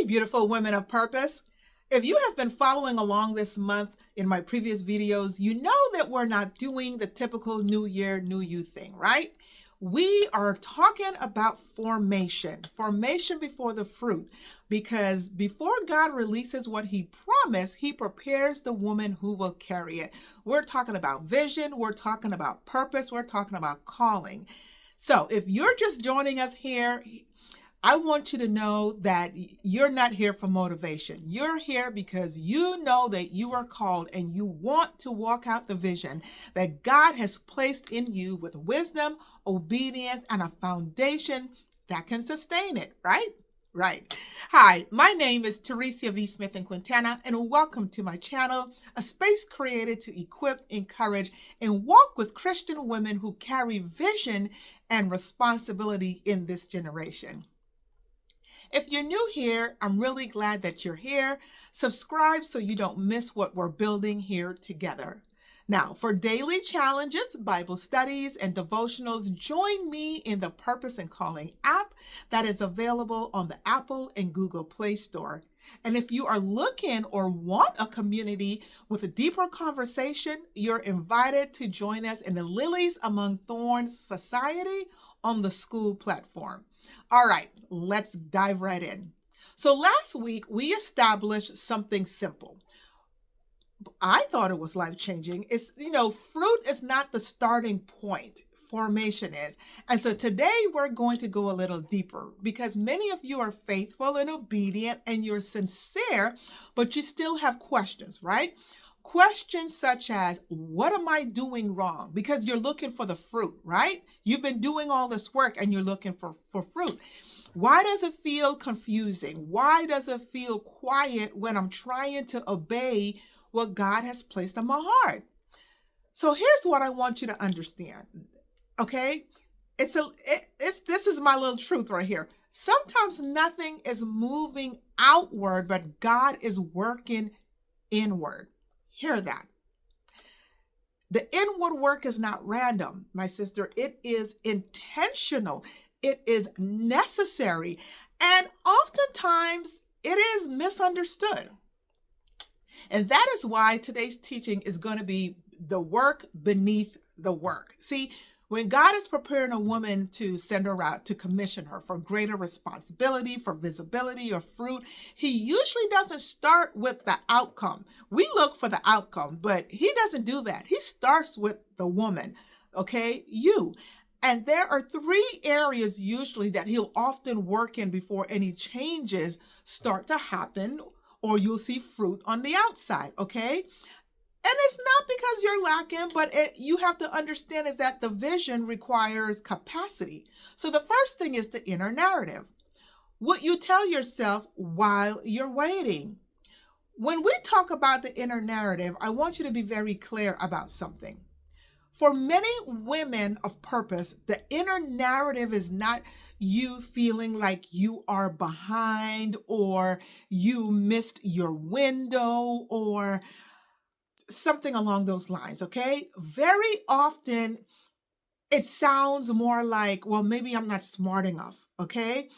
beautiful women of purpose. If you have been following along this month in my previous videos, you know that we're not doing the typical New Year, New You thing, right? We are talking about formation before the fruit, because before God releases what he promised, he prepares the woman who will carry it. We're talking about vision, we're talking about purpose, we're talking about calling. So if you're just joining us here, I want you to know that you're not here for motivation. You're here because you know that you are called and you want to walk out the vision that God has placed in you with wisdom, obedience, and a foundation that can sustain it, right? Right. Hi, my name is Teresa V. Smithen-Quintana, and welcome to my channel, a space created to equip, encourage, and walk with Christian women who carry vision and responsibility in this generation. If you're new here, I'm really glad that you're here. Subscribe so you don't miss what we're building here together. Now, for daily challenges, Bible studies, and devotionals, join me in the Purpose and Calling app that is available on the Apple and Google Play Store. And if you are looking or want a community with a deeper conversation, you're invited to join us in the Lilies Among Thorns Society on the school platform. All right, let's dive right in. So last week, we established something simple. I thought it was life-changing. It's, fruit is not the starting point. Formation is. And so today we're going to go a little deeper because many of you are faithful and obedient and you're sincere, but you still have questions, right? Questions such as, what am I doing wrong? Because you're looking for the fruit, right? You've been doing all this work and you're looking for fruit. Why does it feel confusing? Why does it feel quiet when I'm trying to obey what God has placed on my heart? So here's what I want you to understand. Okay? This is my little truth right here. Sometimes nothing is moving outward, but God is working inward. Hear that. The inward work is not random, my sister. It is intentional. It is necessary. And oftentimes it is misunderstood. And that is why today's teaching is going to be the work beneath the work. See, when God is preparing a woman to send her out, to commission her for greater responsibility, for visibility or fruit, he usually doesn't start with the outcome. We look for the outcome, but he doesn't do that. He starts with the woman, okay? You. And there are three areas usually that he'll often work in before any changes start to happen, or you'll see fruit on the outside, okay? And it's not because you're lacking, but you have to understand is that the vision requires capacity. So the first thing is the inner narrative. What you tell yourself while you're waiting. When we talk about the inner narrative, I want you to be very clear about something. For many women of purpose, the inner narrative is not you feeling like you are behind or you missed your window or something along those lines, okay? Very often it sounds more like, well, maybe I'm not smart enough, okay?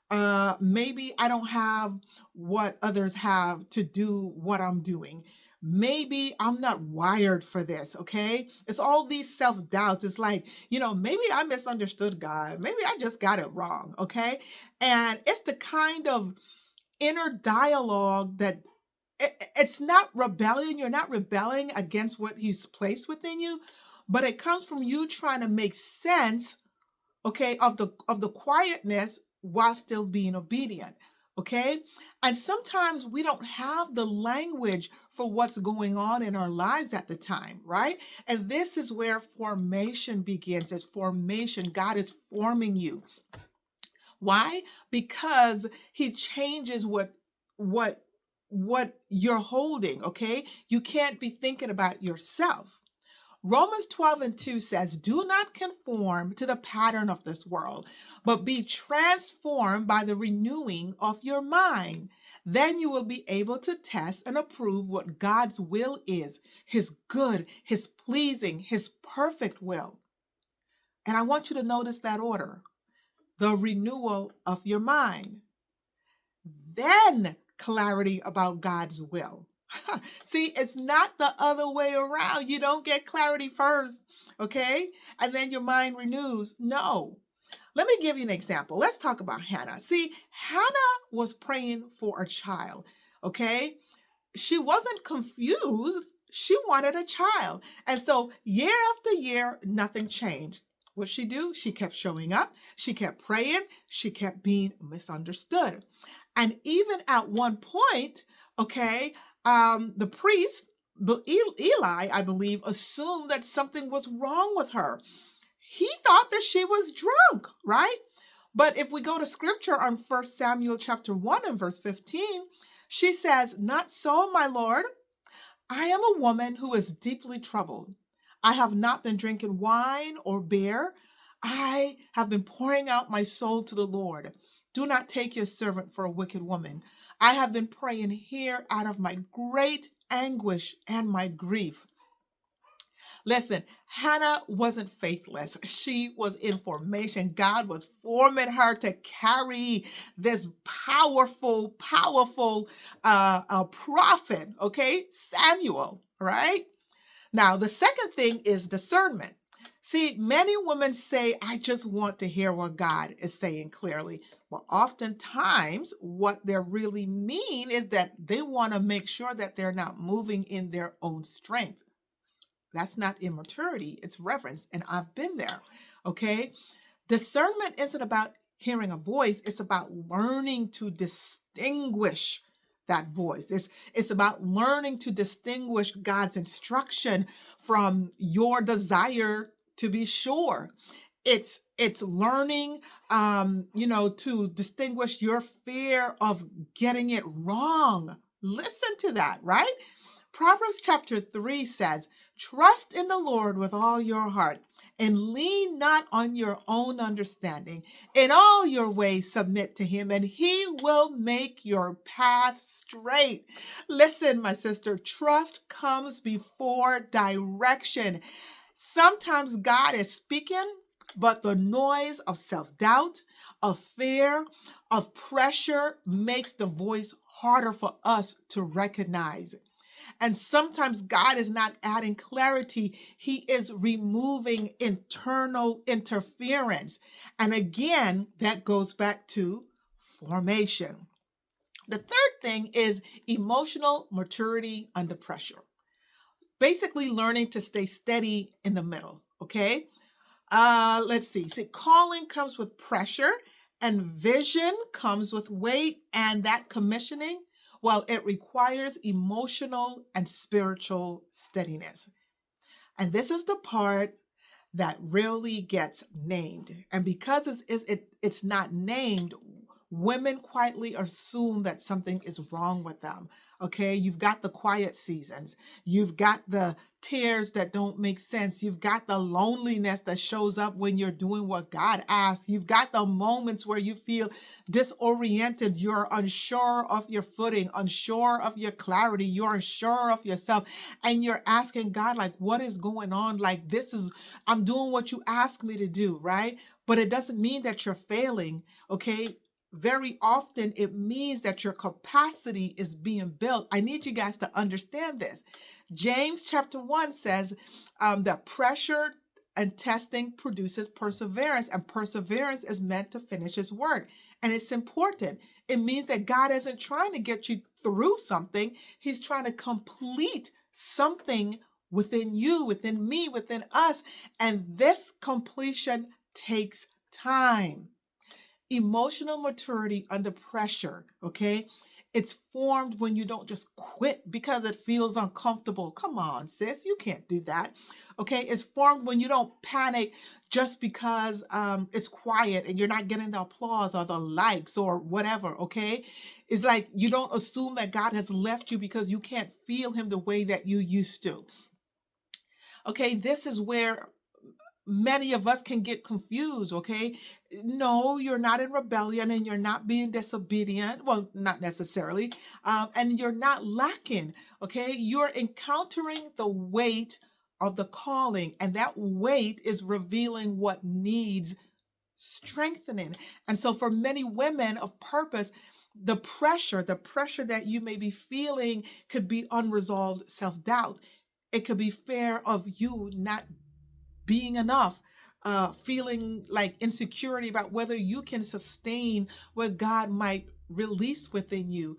Maybe I don't have what others have to do what I'm doing. Maybe I'm not wired for this, okay? It's all these self-doubts. It's like, maybe I misunderstood God. Maybe I just got it wrong, okay? And it's the kind of inner dialogue that it's not rebellion. You're not rebelling against what he's placed within you, but it comes from you trying to make sense, okay, of the quietness while still being obedient, okay? And sometimes we don't have the language for what's going on in our lives at the time, right? And this is where formation begins. It's formation. God is forming you. Why? Because he changes what you're holding, okay? You can't be thinking about yourself. Romans 12:2 says, do not conform to the pattern of this world, but be transformed by the renewing of your mind. Then you will be able to test and approve what God's will is, his good, his pleasing, his perfect will. And I want you to notice that order, the renewal of your mind. then clarity about God's will. See, it's not the other way around. You don't get clarity first, okay? And then your mind renews. No. Let me give you an example. Let's talk about Hannah. See, Hannah was praying for a child, okay? She wasn't confused. She wanted a child. And so year after year, nothing changed. What she do? She kept showing up. She kept praying. She kept being misunderstood. And even at one point, okay, the priest, Eli, I believe, assumed that something was wrong with her. He thought that she was drunk, right? But if we go to scripture on 1 Samuel chapter 1 and verse 15, she says, "Not so, my Lord. I am a woman who is deeply troubled. I have not been drinking wine or beer. I have been pouring out my soul to the Lord. Do not take your servant for a wicked woman. I have been praying here out of my great anguish and my grief." Listen, Hannah wasn't faithless. She was in formation. God was forming her to carry this powerful prophet, okay? Samuel, right? Now, the second thing is discernment. See, many women say, "I just want to hear what God is saying clearly." Well, oftentimes, what they really mean is that they want to make sure that they're not moving in their own strength. That's not immaturity, it's reverence. And I've been there. Okay. Discernment isn't about hearing a voice, it's about learning to distinguish that voice. It's about learning to distinguish God's instruction from your desire to be sure. It's learning to distinguish your fear of getting it wrong. Listen to that, right? Proverbs chapter 3 says, "Trust in the Lord with all your heart and lean not on your own understanding. In all your ways submit to him, and he will make your path straight." Listen, my sister, trust comes before direction. Sometimes God is speaking, but the noise of self-doubt, of fear, of pressure makes the voice harder for us to recognize. And sometimes God is not adding clarity, He is removing internal interference. And again, that goes back to formation. The third thing is emotional maturity under pressure. Basically, learning to stay steady in the middle. Okay. Let's see. See, calling comes with pressure, and vision comes with weight, and that commissioning, well, it requires emotional and spiritual steadiness. And this is the part that rarely gets named. And because it's not named, women quietly assume that something is wrong with them. Okay, you've got the quiet seasons, you've got the tears that don't make sense, you've got the loneliness that shows up when you're doing what God asks, you've got the moments where you feel disoriented, you're unsure of your footing, unsure of your clarity, you're unsure of yourself, and you're asking God, like, what is going on? Like, I'm doing what you ask me to do, right? But it doesn't mean that you're failing, okay? Very often it means that your capacity is being built. I need you guys to understand this. James chapter 1 says that pressure and testing produces perseverance, and perseverance is meant to finish his work. And it's important. It means that God isn't trying to get you through something, He's trying to complete something within you, within me, within us. And this completion takes time. Emotional maturity under pressure, okay? It's formed when you don't just quit because it feels uncomfortable. Come on, sis, you can't do that. Okay, it's formed when you don't panic just because it's quiet and you're not getting the applause or the likes or whatever. Okay, it's like you don't assume that God has left you because you can't feel Him the way that you used to. Okay, this is where many of us can get confused, okay? No, you're not in rebellion and you're not being disobedient. Well, not necessarily. And you're not lacking, okay? You're encountering the weight of the calling, and that weight is revealing what needs strengthening. And so, for many women of purpose, The pressure that you may be feeling could be unresolved self-doubt. It could be fear of you not being enough, feeling like insecurity about whether you can sustain what God might release within you,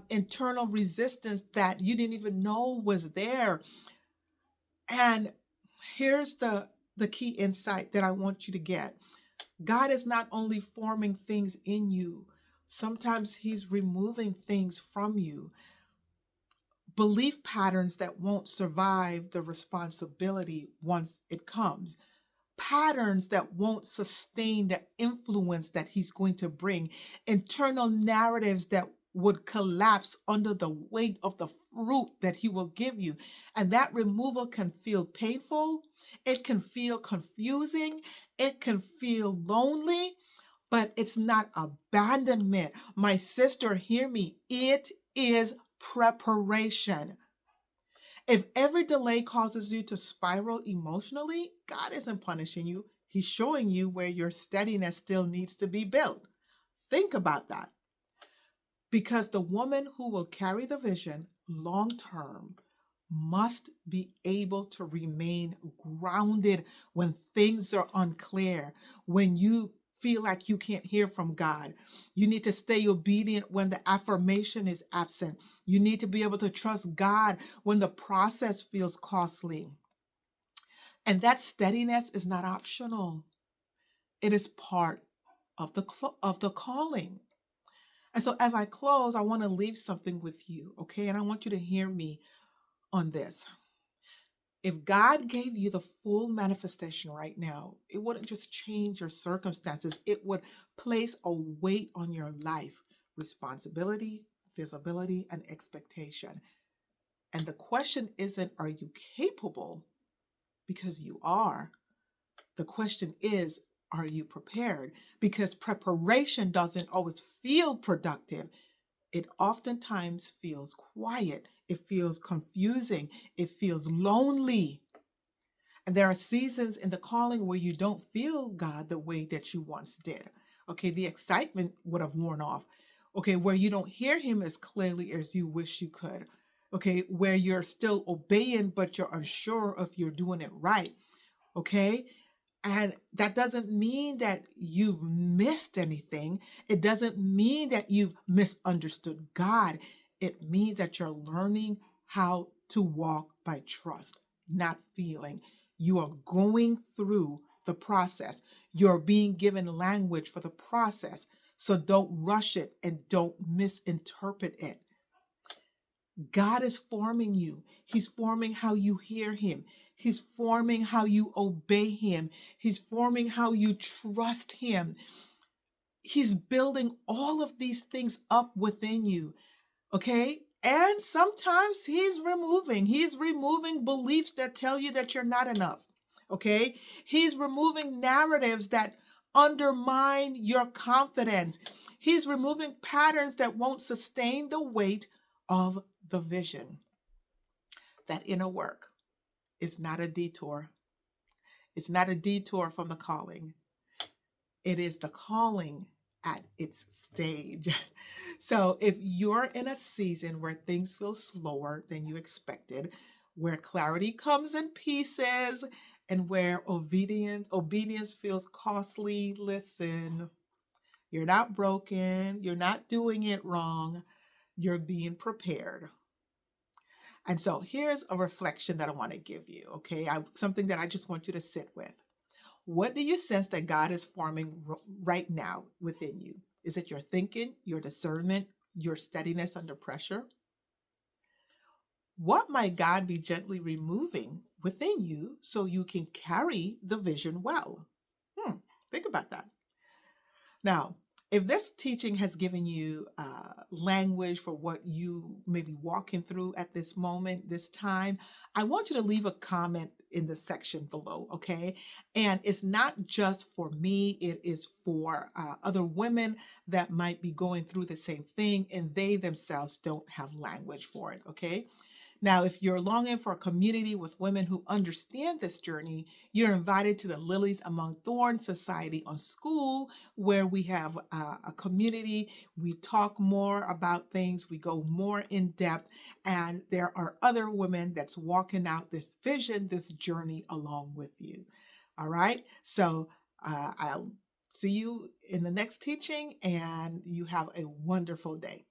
internal resistance that you didn't even know was there. And here's the key insight that I want you to get. God is not only forming things in you, sometimes He's removing things from you. Belief patterns that won't survive the responsibility once it comes. Patterns that won't sustain the influence that He's going to bring. Internal narratives that would collapse under the weight of the fruit that He will give you. And that removal can feel painful. It can feel confusing. It can feel lonely, but it's not abandonment. My sister, hear me. It is preparation. If every delay causes you to spiral emotionally, God isn't punishing you. He's showing you where your steadiness still needs to be built. Think about that. Because the woman who will carry the vision long term must be able to remain grounded when things are unclear, when you feel like you can't hear from God. You need to stay obedient when the affirmation is absent. You need to be able to trust God when the process feels costly. And that steadiness is not optional. It is part of the calling. And so as I close, I want to leave something with you, okay? And I want you to hear me on this. If God gave you the full manifestation right now, it wouldn't just change your circumstances, it would place a weight on your life, responsibility, visibility, and expectation. And the question isn't, are you capable? Because you are. The question is, are you prepared? Because preparation doesn't always feel productive. It oftentimes feels quiet. It feels confusing. It feels lonely. And there are seasons in the calling where you don't feel God the way that you once did. Okay, the excitement would have worn off. Okay, where you don't hear Him as clearly as you wish you could. Okay, where you're still obeying, but you're unsure if you're doing it right. Okay, and that doesn't mean that you've missed anything. It doesn't mean that you've misunderstood God. It means that you're learning how to walk by trust, not feeling. You are going through the process. You're being given language for the process. So don't rush it and don't misinterpret it. God is forming you. He's forming how you hear Him. He's forming how you obey Him. He's forming how you trust Him. He's building all of these things up within you. Okay? And sometimes he's removing beliefs that tell you that you're not enough. Okay? He's removing narratives that undermine your confidence. He's removing patterns that won't sustain the weight of the vision. That inner work is not a detour. It's not a detour from the calling. It is the calling at its stage. So if you're in a season where things feel slower than you expected, where clarity comes in pieces, and where obedience feels costly, listen, you're not broken, you're not doing it wrong, you're being prepared. And so here's a reflection that I want to give you, okay? Something that I just want you to sit with. What do you sense that God is forming right now within you? Is it your thinking, your discernment, your steadiness under pressure? What might God be gently removing within you so you can carry the vision well? Think about that. Now, if this teaching has given you language for what you may be walking through at this moment, this time, I want you to leave a comment in the section below, okay? And it's not just for me, it is for other women that might be going through the same thing and they themselves don't have language for it, okay? Now, if you're longing for a community with women who understand this journey, you're invited to the Lilies Among Thorns Society on School, where we have a community. We talk more about things, we go more in depth, and there are other women that's walking out this vision, this journey along with you. All right. So I'll see you in the next teaching, and you have a wonderful day.